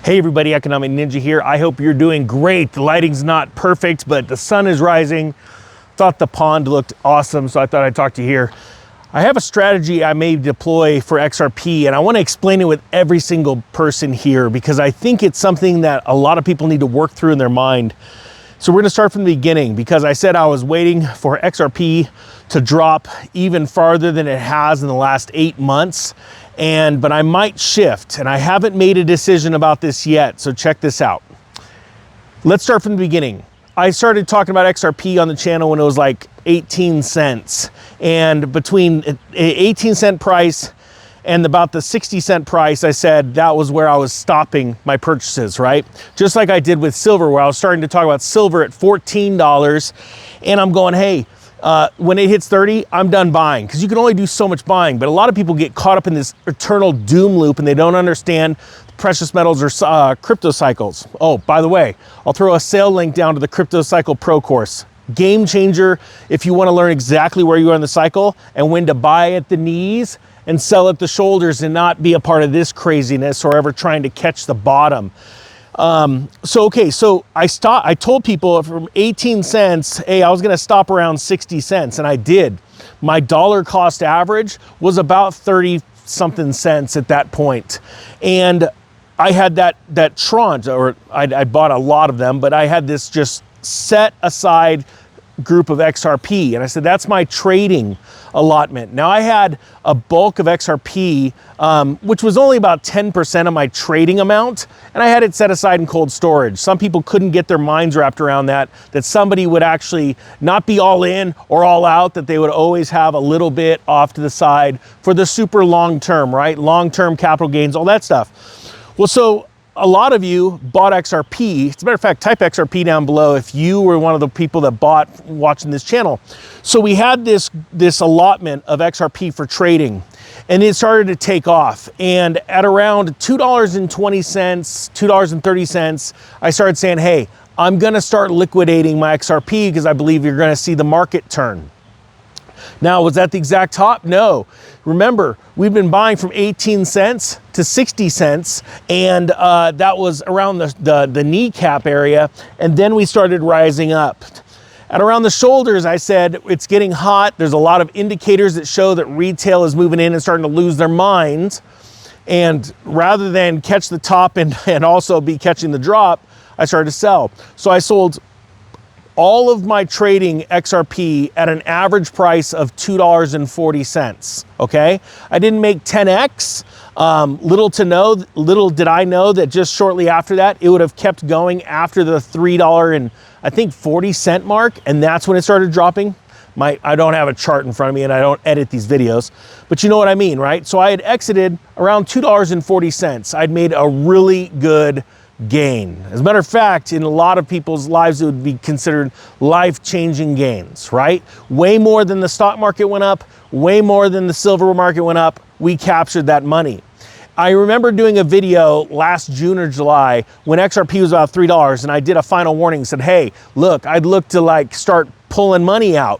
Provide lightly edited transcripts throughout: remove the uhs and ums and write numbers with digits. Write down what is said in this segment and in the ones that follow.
Hey everybody, Economic Ninja here. I hope you're doing great. The lighting's not perfect, but the sun is rising. Thought the pond looked awesome, so I thought I'd talk to you here. I have a strategy I may deploy for XRP, and I want to explain it with every single person here because I think it's something that a lot of people need to work through in their mind. So we're going to start from the beginning because I said I was waiting for XRP to drop even farther than it has in the last 8 months. But I might shift, and I haven't made a decision about this yet, so check this out. Let's start from the beginning. I started talking about XRP on the channel when it was like 18 cents. And between an 18-cent price and about the 60-cent price, I said that was where I was stopping my purchases, right? Just like I did with silver, where I was starting to talk about silver at $14, and I'm going, hey, when it hits 30, I'm done buying, because you can only do so much buying. But a lot of people get caught up in this eternal doom loop and they don't understand precious metals or crypto cycles. Oh, by the way, I'll throw a sale link down to the Crypto Cycle Pro course. Game changer if you want to learn exactly where you are in the cycle and when to buy at the knees and sell at the shoulders and not be a part of this craziness or ever trying to catch the bottom. So I told people from 18 cents, hey, I was going to stop around 60 cents, and I did. My dollar cost average was about 30 something cents at that point. And I had that tranche, or I bought a lot of them, but I had this just set aside group of XRP, and I said that's my trading allotment. Now I had a bulk of XRP, which was only about 10% of my trading amount, and I had it set aside in cold storage. Some people couldn't get their minds wrapped around that somebody would actually not be all in or all out, that they would always have a little bit off to the side for the super long term, right? Long-term capital gains, all that stuff. Well, so a lot of you bought XRP. As a matter of fact, type XRP down below if you were one of the people that bought watching this channel. So we had this allotment of XRP for trading, and it started to take off. And at around $2.20, $2.30, I started saying, hey, I'm gonna start liquidating my XRP because I believe you're gonna see the market turn. Now, was that the exact top? No. Remember, we've been buying from 18 cents to 60 cents, and that was around the kneecap area, and then we started rising up. At around the shoulders, I said, it's getting hot. There's a lot of indicators that show that retail is moving in and starting to lose their minds. And rather than catch the top and also be catching the drop, I started to sell. So I sold all of my trading XRP at an average price of $2.40, okay? I didn't make 10X. Little did I know that just shortly after that, it would have kept going after the $3.40 mark, and that's when it started dropping. I don't have a chart in front of me and I don't edit these videos, but you know what I mean, right? So I had exited around $2.40. I'd made a really good gain. As a matter of fact, in a lot of people's lives, it would be considered life-changing gains, right? Way more than the stock market went up, way more than the silver market went up. We captured that money. I remember doing a video last June or July when XRP was about $3, and I did a final warning and said, hey, look, I'd look to like start pulling money out.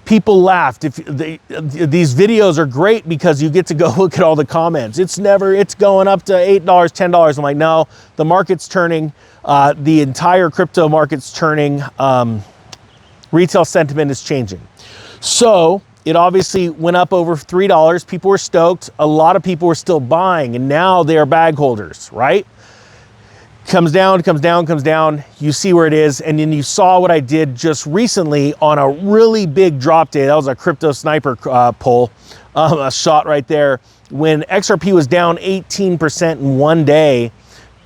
People laughed. These videos are great because you get to go look at all the comments. It's going up to $8, $10. I'm like, no, the market's turning. The entire crypto market's turning. Retail sentiment is changing. So it obviously went up over $3. People were stoked. A lot of people were still buying, and now they are bag holders, right? Comes down, comes down, comes down. You see where it is. And then you saw what I did just recently on a really big drop day. That was a crypto sniper pull, a shot right there. When XRP was down 18% in one day,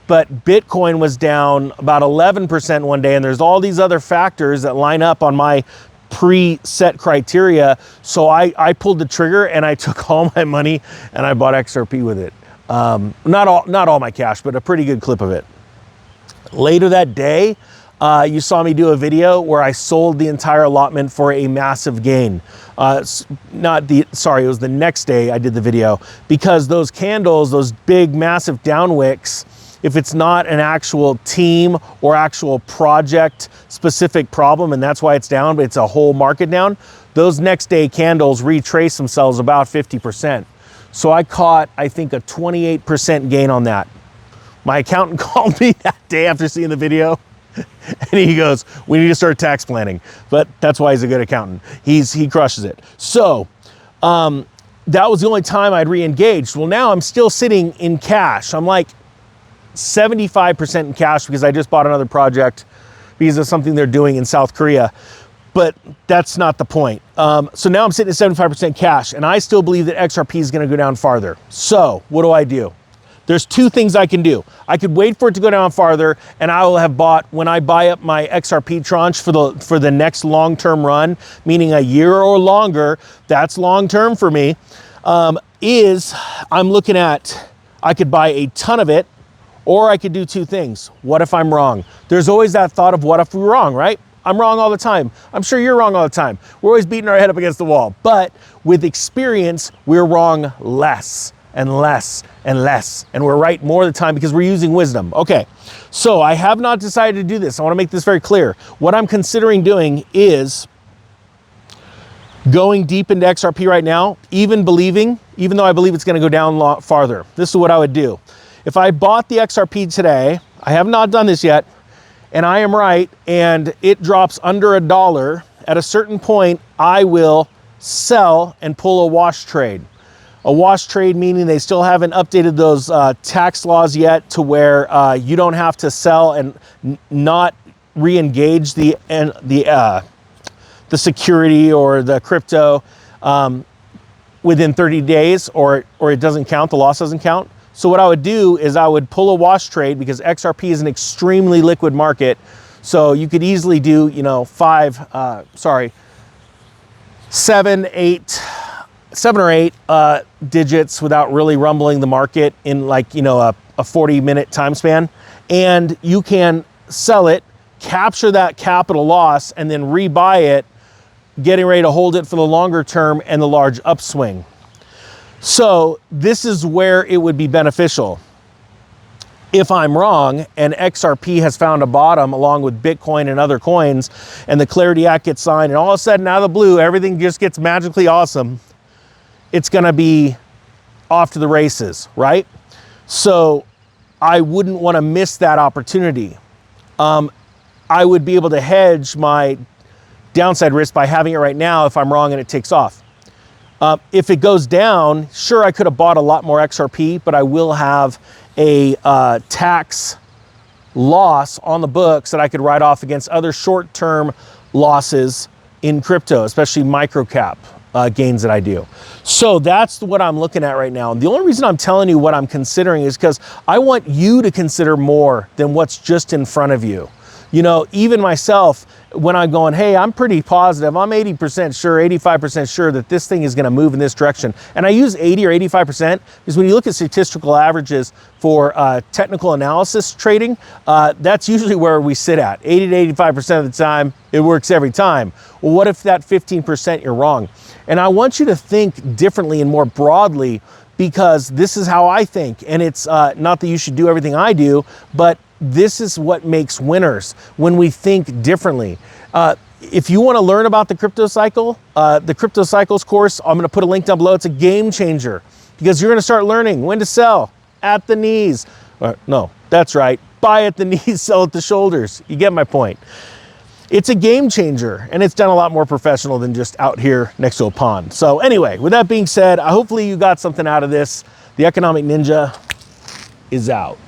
but Bitcoin was down about 11% one day. And there's all these other factors that line up on my preset criteria. So I pulled the trigger and I took all my money and I bought XRP with it. Not all my cash, but a pretty good clip of it. Later that day, you saw me do a video where I sold the entire allotment for a massive gain. It was the next day I did the video, because those candles, those big, massive down wicks, if it's not an actual team or actual project specific problem, and that's why it's down, but it's a whole market down, those next day candles retrace themselves about 50%. So I caught, I think, a 28% gain on that. My accountant called me that day after seeing the video, and he goes, we need to start tax planning. But that's why he's a good accountant. He crushes it. So that was the only time I'd re-engaged. Well, now I'm still sitting in cash. I'm like 75% in cash because I just bought another project because of something they're doing in South Korea. But that's not the point. So now I'm sitting at 75% cash, and I still believe that XRP is going to go down farther. So what do? There's two things I can do. I could wait for it to go down farther, and I will have bought, when I buy up my XRP tranche for the next long-term run, meaning a year or longer, that's long-term for me, I'm looking at, I could buy a ton of it, or I could do two things. What if I'm wrong? There's always that thought of what if we're wrong, right? I'm wrong all the time. I'm sure you're wrong all the time. We're always beating our head up against the wall. But with experience, we're wrong less and less and less. And we're right more of the time because we're using wisdom. Okay, so I have not decided to do this. I want to make this very clear. What I'm considering doing is going deep into XRP right now, even though I believe it's going to go down a lot farther. This is what I would do. If I bought the XRP today, I have not done this yet, and I am right, and it drops under $1, at a certain point, I will sell and pull a wash trade. A wash trade meaning they still haven't updated those tax laws yet to where you don't have to sell and not re-engage the security or the crypto within 30 days, or it doesn't count, the loss doesn't count. So what I would do is I would pull a wash trade because XRP is an extremely liquid market. So you could easily do, 7 or 8 digits without really rumbling the market in a 40-minute time span. And you can sell it, capture that capital loss, and then rebuy it, getting ready to hold it for the longer term and the large upswing. So this is where it would be beneficial. If I'm wrong and XRP has found a bottom along with Bitcoin and other coins, and the Clarity Act gets signed, and all of a sudden out of the blue, everything just gets magically awesome, it's gonna be off to the races, right? So I wouldn't wanna miss that opportunity. I would be able to hedge my downside risk by having it right now if I'm wrong and it takes off. If it goes down, sure, I could have bought a lot more XRP, but I will have a tax loss on the books that I could write off against other short-term losses in crypto, especially microcap gains that I do. So that's what I'm looking at right now. And the only reason I'm telling you what I'm considering is because I want you to consider more than what's just in front of you. Even myself, when I'm going, hey, I'm pretty positive, I'm 80% sure, 85% sure that this thing is going to move in this direction. And I use 80 or 85% because when you look at statistical averages for technical analysis trading, that's usually where we sit at. 80 to 85% of the time, it works every time. Well, what if that 15% you're wrong? And I want you to think differently and more broadly, because this is how I think. And it's not that you should do everything I do, but this is what makes winners, when we think differently. If you want to learn about the crypto cycle, the Crypto Cycles course, I'm going to put a link down below. It's a game changer because you're going to start learning when to sell at the knees. No, that's right. Buy at the knees, sell at the shoulders. You get my point. It's a game changer, and it's done a lot more professional than just out here next to a pond. So anyway, with that being said, hopefully you got something out of this. The Economic Ninja is out.